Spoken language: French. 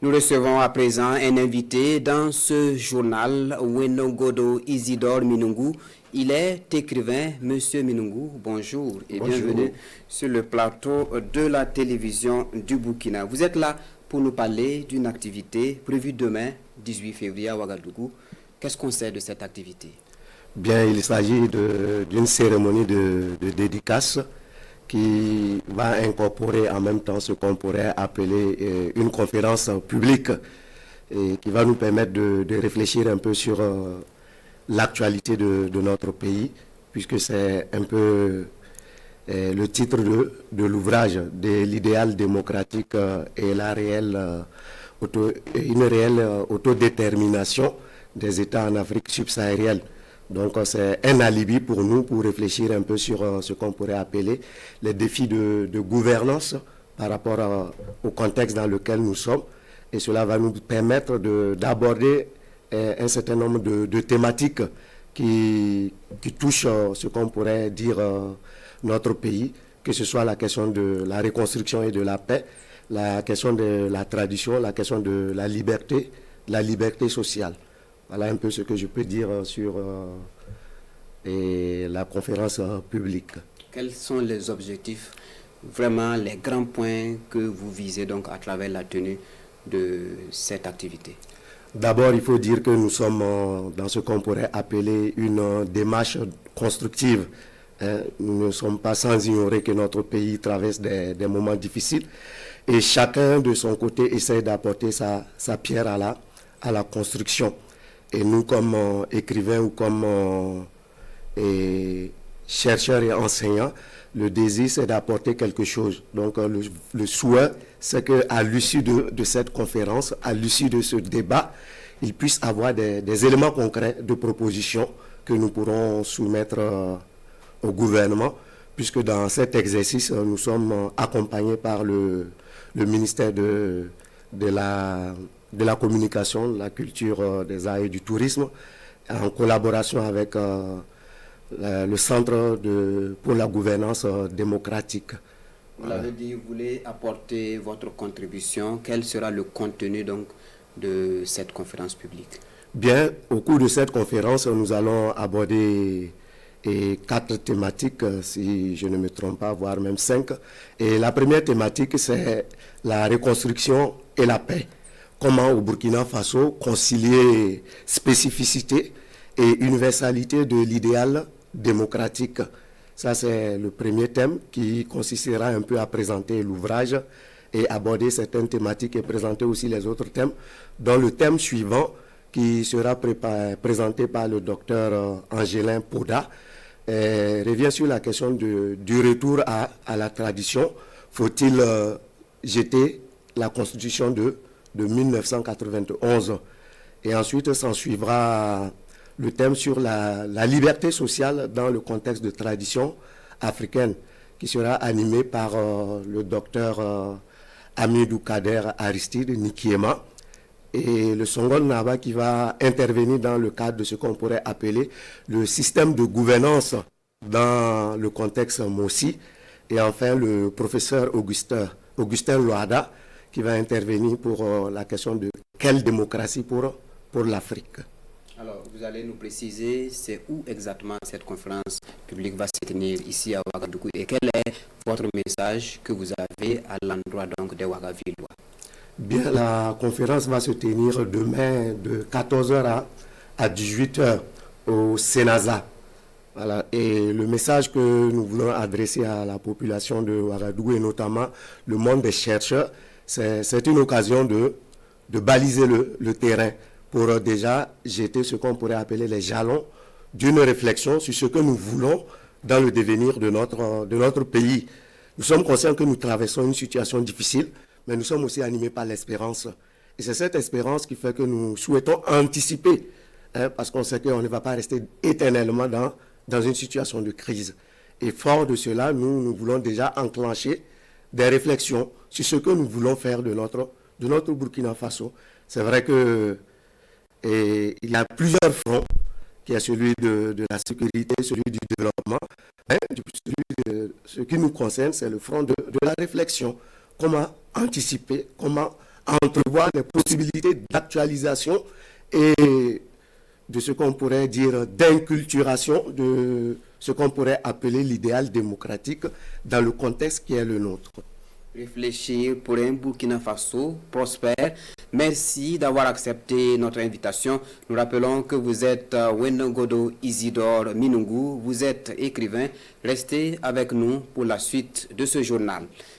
Nous recevons à présent un invité dans ce journal, Wenongodo Isidore Minungu. Il est écrivain. Monsieur Minungu, bonjour et bienvenue sur le plateau de la télévision du Burkina. Vous êtes là pour nous parler d'une activité prévue demain, 18 février à Ouagadougou. Qu'est-ce qu'on sait de cette activité? Bien, il s'agit d'une cérémonie de dédicace qui va incorporer en même temps ce qu'on pourrait appeler une conférence publique et qui va nous permettre de réfléchir un peu sur l'actualité de notre pays, puisque c'est un peu le titre de l'ouvrage de l'idéal démocratique et une réelle autodétermination des États en Afrique subsaharienne. Donc c'est un alibi pour nous pour réfléchir un peu sur ce qu'on pourrait appeler les défis de gouvernance par rapport au contexte dans lequel nous sommes. Et cela va nous permettre d'aborder un certain nombre de thématiques qui touchent ce qu'on pourrait dire notre pays, que ce soit la question de la reconstruction et de la paix, la question de la tradition, la question de la liberté sociale. Voilà un peu ce que je peux dire sur la conférence publique. Quels sont les objectifs, vraiment les grands points que vous visez donc à travers la tenue de cette activité? D'abord, il faut dire que nous sommes dans ce qu'on pourrait appeler une démarche constructive. Nous ne sommes pas sans ignorer que notre pays traverse des moments difficiles et chacun de son côté essaie d'apporter sa pierre à la construction. Et nous, comme écrivains ou comme chercheurs et enseignants, le désir, c'est d'apporter quelque chose. Donc, le souhait, c'est qu'à l'issue de cette conférence, à l'issue de ce débat, il puisse avoir des éléments concrets de propositions que nous pourrons soumettre au gouvernement, puisque dans cet exercice, nous sommes accompagnés par le ministère de la communication, de la culture, des arts et du tourisme, en collaboration avec le Centre pour la gouvernance démocratique. Vous l'avez dit, vous voulez apporter votre contribution. Quel sera le contenu donc de cette conférence publique? Bien, au cours de cette conférence, nous allons aborder 4 thématiques, si je ne me trompe pas, voire même 5. Et la première thématique, c'est la reconstruction et la paix. Comment au Burkina Faso concilier spécificité et universalité de l'idéal démocratique. Ça, c'est le premier thème qui consistera un peu à présenter l'ouvrage et aborder certaines thématiques et présenter aussi les autres thèmes, dont le thème suivant qui sera présenté par le docteur Angelin Poda revient sur la question du retour à la tradition. Faut-il jeter la constitution de 1991. Et ensuite, s'en suivra le thème sur la liberté sociale dans le contexte de tradition africaine, qui sera animé par le docteur Amidou Kader Aristide Nikiema, et le Songon Naba qui va intervenir dans le cadre de ce qu'on pourrait appeler le système de gouvernance dans le contexte Mossi, et enfin le professeur Augustin Loada, qui va intervenir pour la question de quelle démocratie pour l'Afrique. Alors, vous allez nous préciser, c'est où exactement cette conférence publique va se tenir ici à Ouagadougou et quel est votre message que vous avez à l'endroit donc des Ouagavillois? Bien, la conférence va se tenir demain de 14h à 18h au Sénaza. Voilà. Et le message que nous voulons adresser à la population de Ouagadougou et notamment le monde des chercheurs, c'est une occasion de baliser le terrain pour déjà jeter ce qu'on pourrait appeler les jalons d'une réflexion sur ce que nous voulons dans le devenir de notre pays. Nous sommes conscients que nous traversons une situation difficile, mais nous sommes aussi animés par l'espérance. Et c'est cette espérance qui fait que nous souhaitons anticiper, parce qu'on sait qu'on ne va pas rester éternellement dans une situation de crise. Et fort de cela, nous voulons déjà enclencher des réflexions sur ce que nous voulons faire de notre Burkina Faso. C'est vrai que il y a plusieurs fronts, qui est celui de la sécurité, celui du développement. Ce qui nous concerne, c'est le front de la réflexion. Comment anticiper, comment entrevoir les possibilités d'actualisation et de ce qu'on pourrait dire d'inculturation de ce qu'on pourrait appeler l'idéal démocratique dans le contexte qui est le nôtre. Réfléchir pour un Burkina Faso prospère. Merci d'avoir accepté notre invitation. Nous rappelons que vous êtes Wenongodo Isidore Minungu, vous êtes écrivain. Restez avec nous pour la suite de ce journal.